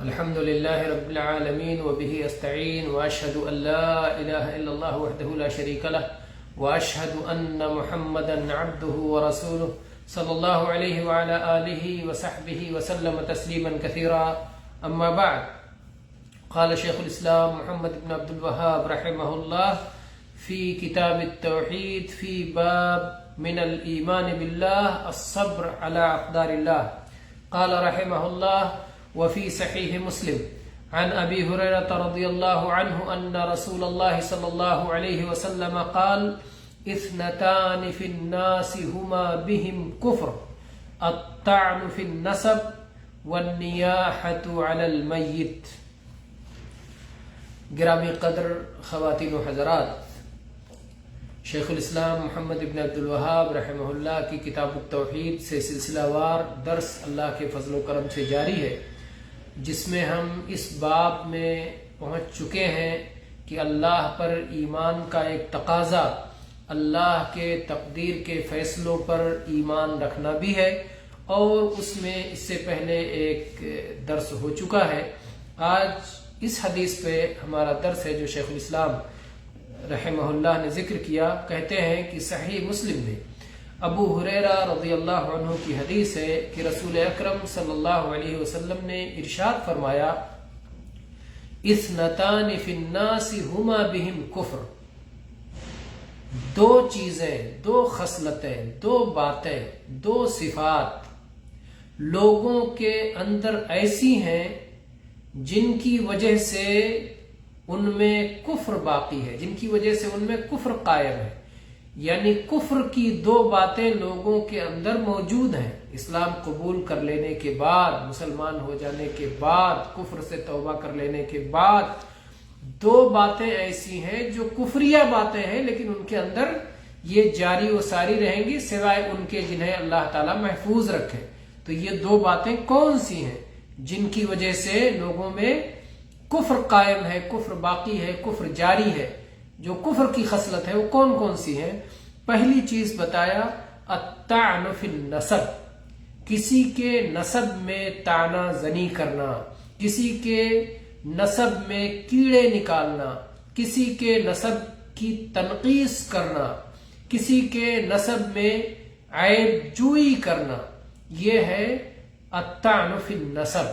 الحمد لله رب العالمين وبه أستعين وأشهد أن لا إله إلا الله وحده لا شريك له وأشهد أن محمدا عبده ورسوله صلى الله عليه وعلى آله وصحبه وسلم تسليما كثيرا. أما بعد، قال شيخ الإسلام محمد بن عبد الوهاب رحمه الله في كتاب التوحيد في باب من الإيمان بالله الصبر على أقدار الله. قال رحمه الله: وفي صحيح مسلم عن أبي هريرة رضي الله عنه أن رسول الله صلى الله عليه وسلم قال: اثنتان في الناس هما بهم كفر، الطعن في النسب والنياحة على الميت. گرامی قدر خواتین و حضرات، شیخ الاسلام محمد ابن عبد الوہاب رحمہ اللہ کی کتاب التوحید سے سلسلہ وار درس اللہ کے فضل و کرم سے جاری ہے، جس میں ہم اس باب میں پہنچ چکے ہیں کہ اللہ پر ایمان کا ایک تقاضا اللہ کے تقدیر کے فیصلوں پر ایمان رکھنا بھی ہے، اور اس میں اس سے پہلے ایک درس ہو چکا ہے. آج اس حدیث پہ ہمارا درس ہے جو شیخ الاسلام رحمہ اللہ نے ذکر کیا. کہتے ہیں کہ صحیح مسلم میں ابو ہریرہ رضی اللہ عنہ کی حدیث ہے کہ رسول اکرم صلی اللہ علیہ وسلم نے ارشاد فرمایا: اثنتان فی الناس ہما بہم کفر. دو چیزیں، دو خصلتیں، دو باتیں، دو صفات لوگوں کے اندر ایسی ہیں جن کی وجہ سے ان میں کفر باقی ہے، جن کی وجہ سے ان میں کفر قائم ہے. یعنی کفر کی دو باتیں لوگوں کے اندر موجود ہیں. اسلام قبول کر لینے کے بعد، مسلمان ہو جانے کے بعد، کفر سے توبہ کر لینے کے بعد دو باتیں ایسی ہیں جو کفریہ باتیں ہیں، لیکن ان کے اندر یہ جاری و ساری رہیں گی سوائے ان کے جنہیں اللہ تعالیٰ محفوظ رکھے. تو یہ دو باتیں کون سی ہیں جن کی وجہ سے لوگوں میں کفر قائم ہے، کفر باقی ہے، کفر جاری ہے؟ جو کفر کی خصلت ہے وہ کون کون سی ہیں؟ پہلی چیز بتایا الطعن فی النسب، کسی کے نسب میں طعنہ زنی کرنا، کسی کے نسب میں کیڑے نکالنا، کسی کے نسب کی تنقیص کرنا، کسی کے نسب میں عیب جوئی کرنا، یہ ہے الطعن فی النسب.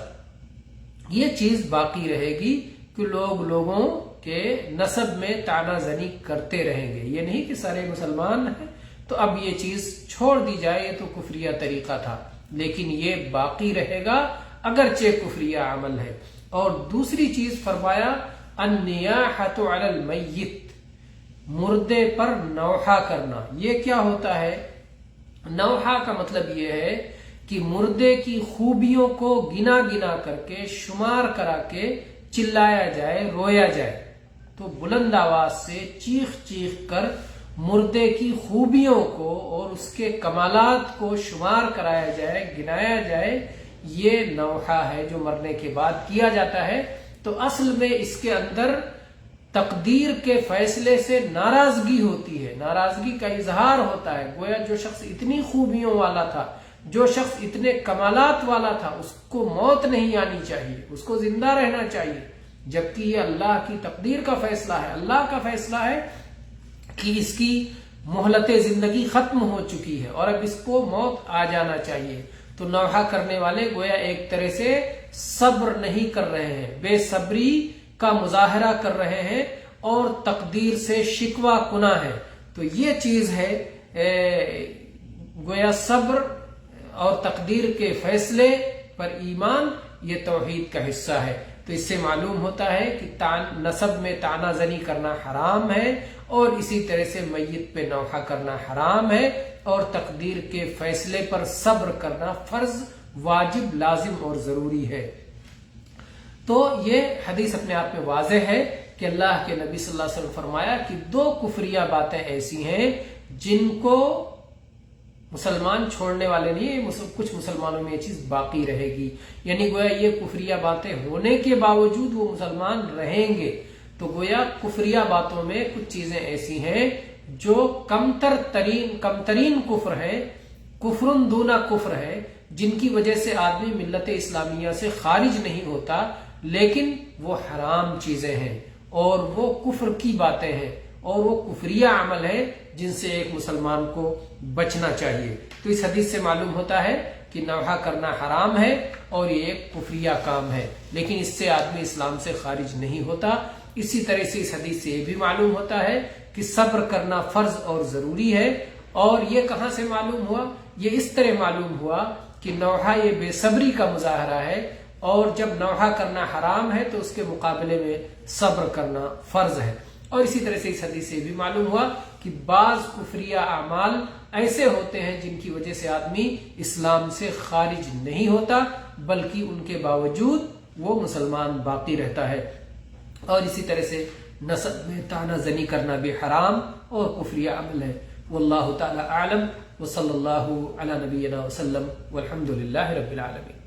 یہ چیز باقی رہے گی کہ لوگ لوگوں کے نسب میں طعنہ زنی کرتے رہیں گے. یہ نہیں کہ سارے مسلمان ہیں تو اب یہ چیز چھوڑ دی جائے، یہ تو کفریہ طریقہ تھا، لیکن یہ باقی رہے گا اگرچہ کفریہ عمل ہے. اور دوسری چیز فرمایا النیاحۃ علی المیت، مردے پر نوحہ کرنا. یہ کیا ہوتا ہے؟ نوحہ کا مطلب یہ ہے کہ مردے کی خوبیوں کو گنا گنا کر کے، شمار کرا کے چلایا جائے، رویا جائے. تو بلند آواز سے چیخ چیخ کر مردے کی خوبیوں کو اور اس کے کمالات کو شمار کرایا جائے، گنایا جائے. یہ نوحہ ہے جو مرنے کے بعد کیا جاتا ہے. تو اصل میں اس کے اندر تقدیر کے فیصلے سے ناراضگی ہوتی ہے، ناراضگی کا اظہار ہوتا ہے. گویا جو شخص اتنی خوبیوں والا تھا، جو شخص اتنے کمالات والا تھا، اس کو موت نہیں آنی چاہیے، اس کو زندہ رہنا چاہیے. جبکہ یہ اللہ کی تقدیر کا فیصلہ ہے، اللہ کا فیصلہ ہے کہ اس کی مہلت زندگی ختم ہو چکی ہے اور اب اس کو موت آ جانا چاہیے. تو نوحہ کرنے والے گویا ایک طرح سے صبر نہیں کر رہے ہیں، بے صبری کا مظاہرہ کر رہے ہیں اور تقدیر سے شکوہ کنا ہے. تو یہ چیز ہے گویا صبر اور تقدیر کے فیصلے پر ایمان، یہ توحید کا حصہ ہے. تو اس سے معلوم ہوتا ہے کہ نسب میں طعنہ زنی کرنا حرام ہے، اور اسی طرح سے میت پہ نوحہ کرنا حرام ہے، اور تقدیر کے فیصلے پر صبر کرنا فرض، واجب، لازم اور ضروری ہے. تو یہ حدیث اپنے آپ میں واضح ہے کہ اللہ کے نبی صلی اللہ علیہ وسلم فرمایا کہ دو کفریہ باتیں ایسی ہیں جن کو مسلمان چھوڑنے والے نہیں، کچھ مسلمانوں میں یہ چیز باقی رہے گی. یعنی گویا یہ کفریہ باتیں ہونے کے باوجود وہ مسلمان رہیں گے. تو گویا کفریہ باتوں میں کچھ چیزیں ایسی ہیں جو کمترین کفر ہے، کفر دون کفر ہے، جن کی وجہ سے آدمی ملت اسلامیہ سے خارج نہیں ہوتا، لیکن وہ حرام چیزیں ہیں اور وہ کفر کی باتیں ہیں اور وہ کفریہ عمل ہے جن سے ایک مسلمان کو بچنا چاہیے۔ تو اس حدیث سے معلوم ہوتا ہے کہ نوحہ کرنا حرام ہے اور یہ ایک کفریہ کام ہے، لیکن اس سے آدمی اسلام سے خارج نہیں ہوتا۔ اسی طرح سے اس حدیث سے یہ بھی معلوم ہوتا ہے کہ صبر کرنا فرض اور ضروری ہے۔ اور یہ کہاں سے معلوم ہوا؟ یہ اس طرح معلوم ہوا کہ نوحہ یہ بے صبری کا مظاہرہ ہے، اور جب نوحہ کرنا حرام ہے تو اس کے مقابلے میں صبر کرنا فرض ہے۔ اور اسی طرح سے اس حدیث سے بھی معلوم ہوا کہ بعض کفریہ اعمال ایسے ہوتے ہیں جن کی وجہ سے آدمی اسلام سے خارج نہیں ہوتا، بلکہ ان کے باوجود وہ مسلمان باقی رہتا ہے۔ اور اسی طرح سے نسب میں طعنہ زنی کرنا بھی حرام اور کفریہ عمل ہے۔ واللہ تعالی اعلم، وصلی اللہ علی نبینا وسلم، والحمد للہ رب العالمین۔